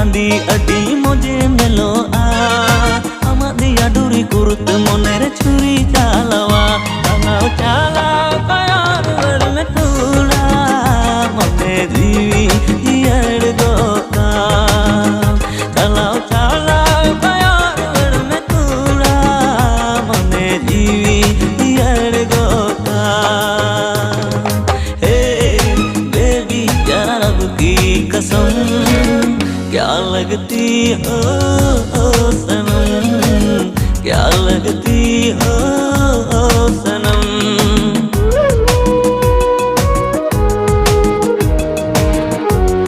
चांदी अडी मुझे मिलो आ दिया डूरी कुर्त मोनेर छुरी चालवा चलाओ चलाओ कयार वर में थोड़ा मने जीवी यार गोता चलाओ चलाओ कयार वर में थोड़ा मने जीवी यार गोता हे बेबी जरा रब की कसम क्या लगती हो सनम क्या लगती हो